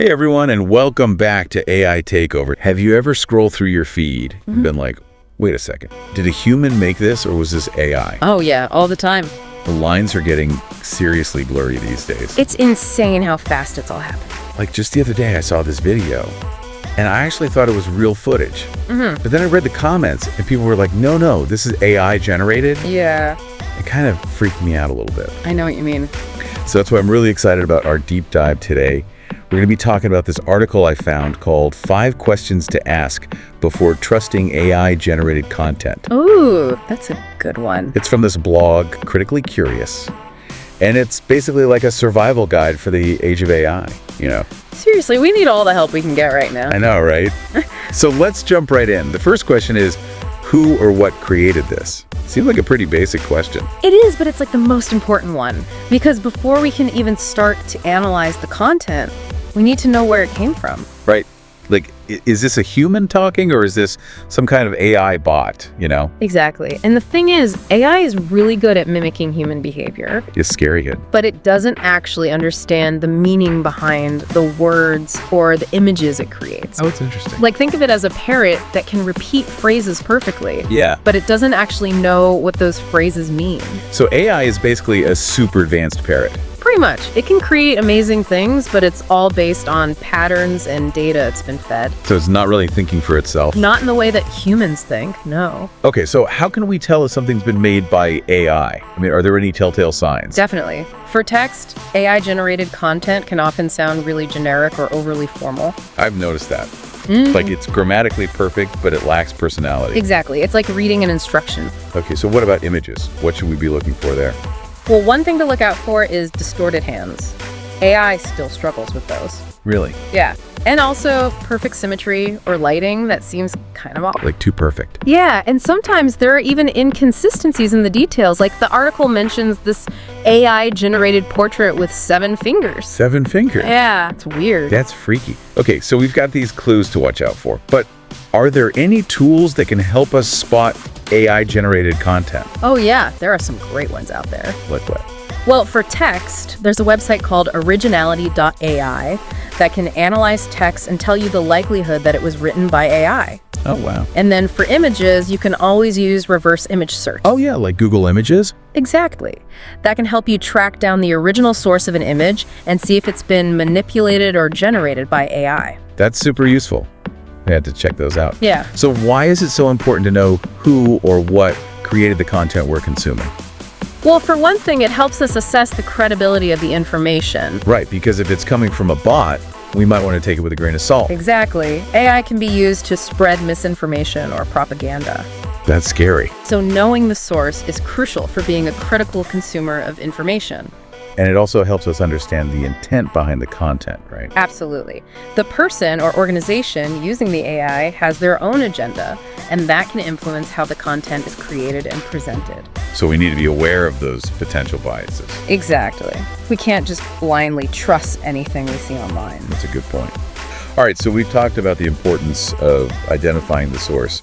Hey everyone, and welcome back to AI Takeover. Have you ever scrolled through your feed and been like, wait a second, did a human make this or was this AI? Oh yeah, all the time. The lines are getting seriously blurry these days. It's insane how fast it's all happening. Like just the other day I saw this video and I actually thought it was real footage. But then I read the comments and people were like, no, this is AI generated. Yeah. It kind of freaked me out a little bit. I know what you mean. So that's why I'm really excited about our deep dive today. We're going to be talking about this article I found called 5 Questions to Ask Before Trusting AI-Generated Content. Ooh, that's a good one. It's from this blog, Critically Curious, and it's basically like a survival guide for the age of AI, you know. Seriously, we need all the help we can get right now. I know, right? So let's jump right in. The first question is, who or what created this? Seems like a pretty basic question. It is, but it's like the most important one. Because before we can even start to analyze the content, we need to know where it came from. Right. Like, is this a human talking or is this some kind of AI bot, you know? Exactly. And the thing is, AI is really good at mimicking human behavior. It's scary good. But it doesn't actually understand the meaning behind the words or the images it creates. Oh, it's interesting. Like, think of it as a parrot that can repeat phrases perfectly. Yeah. But it doesn't actually know what those phrases mean. So AI is basically a super advanced parrot. Pretty much. It can create amazing things, but it's all based on patterns and data it's been fed. So it's not really thinking for itself. Not in the way that humans think, no. Okay, so how can we tell if something's been made by AI? I mean, are there any telltale signs? Definitely. For text, AI-generated content can often sound really generic or overly formal. I've noticed that. Like it's grammatically perfect, but it lacks personality. Exactly. It's like reading an instruction. Okay, so what about images? What should we be looking for there? Well, one thing to look out for is distorted hands. AI still struggles with those. Really? Yeah. And also perfect symmetry or lighting that seems kind of off. Like too perfect. Yeah, and sometimes there are even inconsistencies in the details. Like the article mentions this AI-generated portrait with 7 fingers. 7 fingers? Yeah, it's weird. That's freaky. Okay, so we've got these clues to watch out for, but are there any tools that can help us spot AI-generated content? Oh yeah, there are some great ones out there. Like what? Well, for text, there's a website called originality.ai that can analyze text and tell you the likelihood that it was written by AI. Oh, wow. And then for images, you can always use reverse image search. Oh, yeah, like Google Images? Exactly. That can help you track down the original source of an image and see if it's been manipulated or generated by AI. That's super useful. I had to check those out. Yeah. So why is it so important to know who or what created the content we're consuming? Well, for one thing, it helps us assess the credibility of the information. Right, because if it's coming from a bot, we might want to take it with a grain of salt. Exactly. AI can be used to spread misinformation or propaganda. That's scary. So knowing the source is crucial for being a critical consumer of information. And it also helps us understand the intent behind the content, right? Absolutely. The person or organization using the AI has their own agenda, and that can influence how the content is created and presented. So we need to be aware of those potential biases. Exactly. We can't just blindly trust anything we see online. That's a good point. All right, so we've talked about the importance of identifying the source.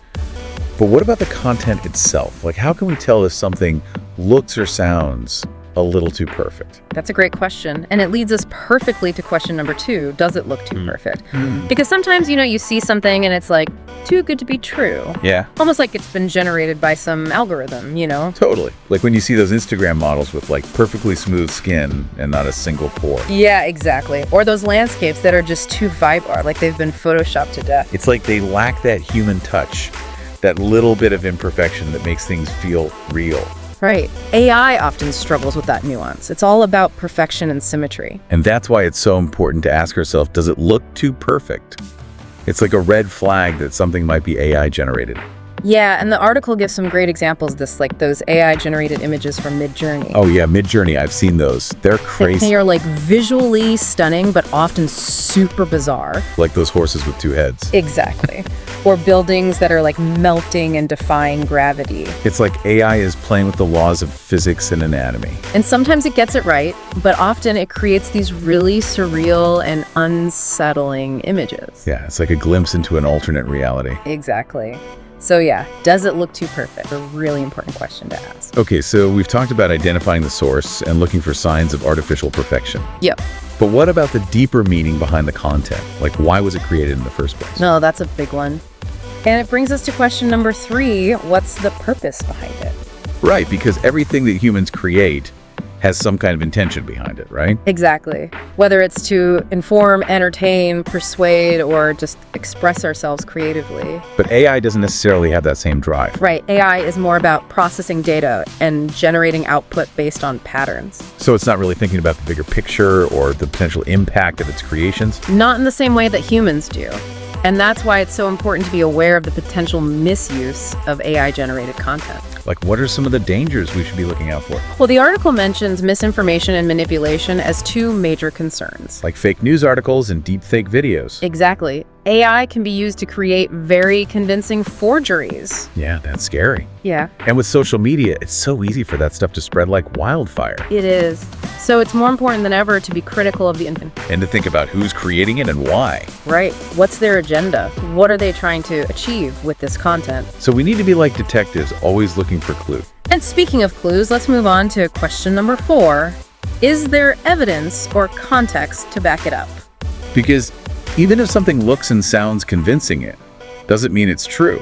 But what about the content itself? Like, how can we tell if something looks or sounds a little too perfect? That's a great question. And it leads us perfectly to question number 2. Does it look too perfect? Because sometimes, you see something and it's like too good to be true. Yeah. Almost like it's been generated by some algorithm, Totally. Like when you see those Instagram models with like perfectly smooth skin and not a single pore. Yeah, exactly. Or those landscapes that are just too vibrant, like they've been photoshopped to death. It's like they lack that human touch, that little bit of imperfection that makes things feel real. Right. AI often struggles with that nuance. It's all about perfection and symmetry. And that's why it's so important to ask ourselves, does it look too perfect? It's like a red flag that something might be AI generated. Yeah, and the article gives some great examples of this, like those AI-generated images from Midjourney. Oh yeah, Midjourney, I've seen those. They're crazy. They are like visually stunning, but often super bizarre. Like those horses with 2 heads. Exactly. Or buildings that are like melting and defying gravity. It's like AI is playing with the laws of physics and anatomy. And sometimes it gets it right, but often it creates these really surreal and unsettling images. Yeah, it's like a glimpse into an alternate reality. Exactly. So yeah, does it look too perfect? A really important question to ask. Okay, so we've talked about identifying the source and looking for signs of artificial perfection. Yep. But what about the deeper meaning behind the content? Like, why was it created in the first place? No, that's a big one. And it brings us to question number 3. What's the purpose behind it? Right, because everything that humans create has some kind of intention behind it, right? Exactly. Whether it's to inform, entertain, persuade, or just express ourselves creatively. But AI doesn't necessarily have that same drive. Right. AI is more about processing data and generating output based on patterns. So it's not really thinking about the bigger picture or the potential impact of its creations. Not in the same way that humans do. And that's why it's so important to be aware of the potential misuse of AI-generated content. Like, what are some of the dangers we should be looking out for? Well, the article mentions misinformation and manipulation as 2 major concerns. Like fake news articles and deepfake videos. Exactly. AI can be used to create very convincing forgeries. Yeah, that's scary. Yeah, And with social media, it's so easy for that stuff to spread like wildfire. it is. So it's more important than ever to be critical of the And to think about who's creating it and why. Right. What's their agenda? What are they trying to achieve with this content? So we need to be like detectives, always looking for clue. And speaking of clues, let's move on to question number 4. Is there evidence or context to back it up? Because even if something looks and sounds convincing, it doesn't mean it's true,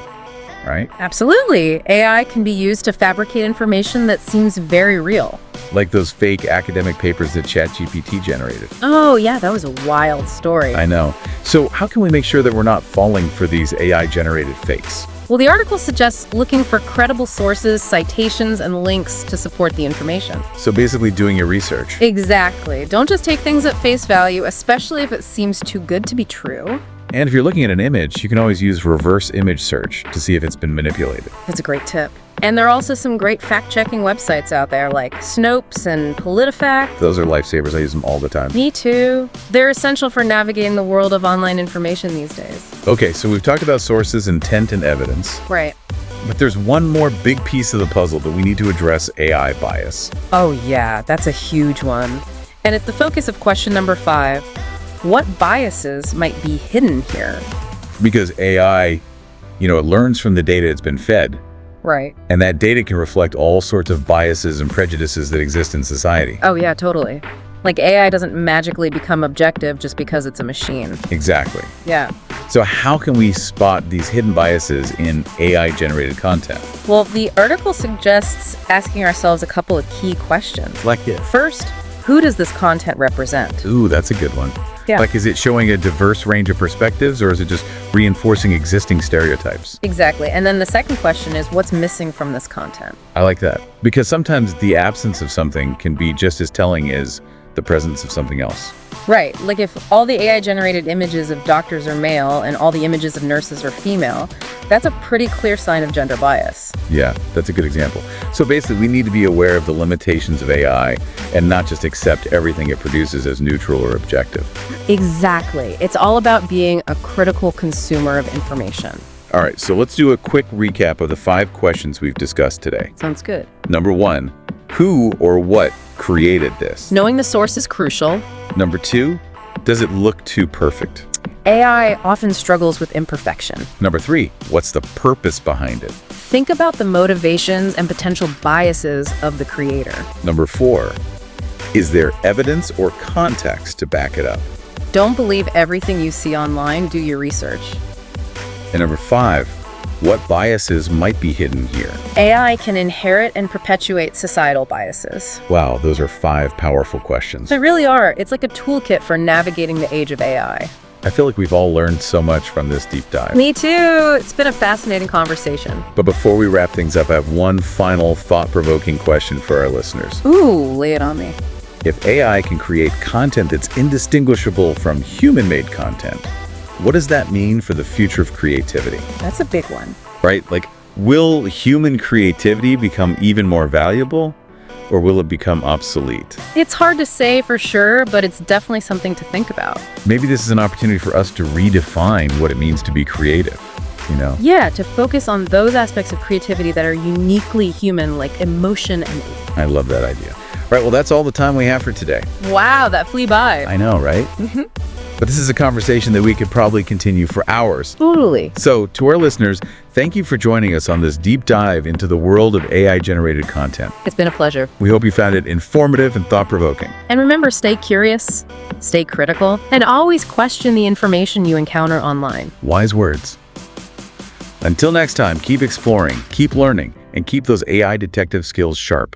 right? Absolutely. AI can be used to fabricate information that seems very real. Like those fake academic papers that ChatGPT generated. Oh, yeah, that was a wild story. I know. So how can we make sure that we're not falling for these AI-generated fakes? Well, the article suggests looking for credible sources, citations, and links to support the information. So basically doing your research. Exactly. Don't just take things at face value, especially if it seems too good to be true. And if you're looking at an image, you can always use reverse image search to see if it's been manipulated. That's a great tip. And there are also some great fact-checking websites out there like Snopes and PolitiFact. Those are lifesavers. I use them all the time. Me too. They're essential for navigating the world of online information these days. Okay, so we've talked about sources, intent, and evidence. Right. But there's one more big piece of the puzzle that we need to address: AI bias. Oh yeah, that's a huge one. And it's the focus of question number 5. What biases might be hidden here? Because AI, it learns from the data it's been fed. Right. And that data can reflect all sorts of biases and prejudices that exist in society. Oh yeah, totally. Like AI doesn't magically become objective just because it's a machine. Exactly. Yeah. So how can we spot these hidden biases in AI-generated content? Well, the article suggests asking ourselves a couple of key questions. Like it. First, who does this content represent? Ooh, that's a good one. Yeah. Like, is it showing a diverse range of perspectives, or is it just reinforcing existing stereotypes? Exactly. And then the second question is, what's missing from this content? I like that. Because sometimes the absence of something can be just as telling as the presence of something else. Right. Like if all the AI-generated images of doctors are male and all the images of nurses are female, that's a pretty clear sign of gender bias. Yeah, that's a good example. So basically, we need to be aware of the limitations of AI and not just accept everything it produces as neutral or objective. Exactly. It's all about being a critical consumer of information. All right, so let's do a quick recap of the 5 questions we've discussed today. Sounds good. Number 1, who or what created this? Knowing the source is crucial. Number 2, does it look too perfect? AI often struggles with imperfection. Number 3, what's the purpose behind it? Think about the motivations and potential biases of the creator. Number 4, is there evidence or context to back it up? Don't believe everything you see online, do your research. And number 5, what biases might be hidden here? AI can inherit and perpetuate societal biases. Wow, those are 5 powerful questions. They really are. It's like a toolkit for navigating the age of AI. I feel like we've all learned so much from this deep dive. Me too. It's been a fascinating conversation. But before we wrap things up, I have one final thought-provoking question for our listeners. Ooh, lay it on me. If AI can create content that's indistinguishable from human-made content, what does that mean for the future of creativity? That's a big one. Right? Like, will human creativity become even more valuable, or will it become obsolete? It's hard to say for sure, but it's definitely something to think about. Maybe this is an opportunity for us to redefine what it means to be creative, Yeah, to focus on those aspects of creativity that are uniquely human, like emotion and... I love that idea. Right, well, that's all the time we have for today. Wow, that flew by. I know, right? But this is a conversation that we could probably continue for hours. Totally. So, to our listeners, thank you for joining us on this deep dive into the world of AI-generated content. It's been a pleasure. We hope you found it informative and thought-provoking. And remember, stay curious, stay critical, and always question the information you encounter online. Wise words. Until next time, keep exploring, keep learning, and keep those AI detective skills sharp.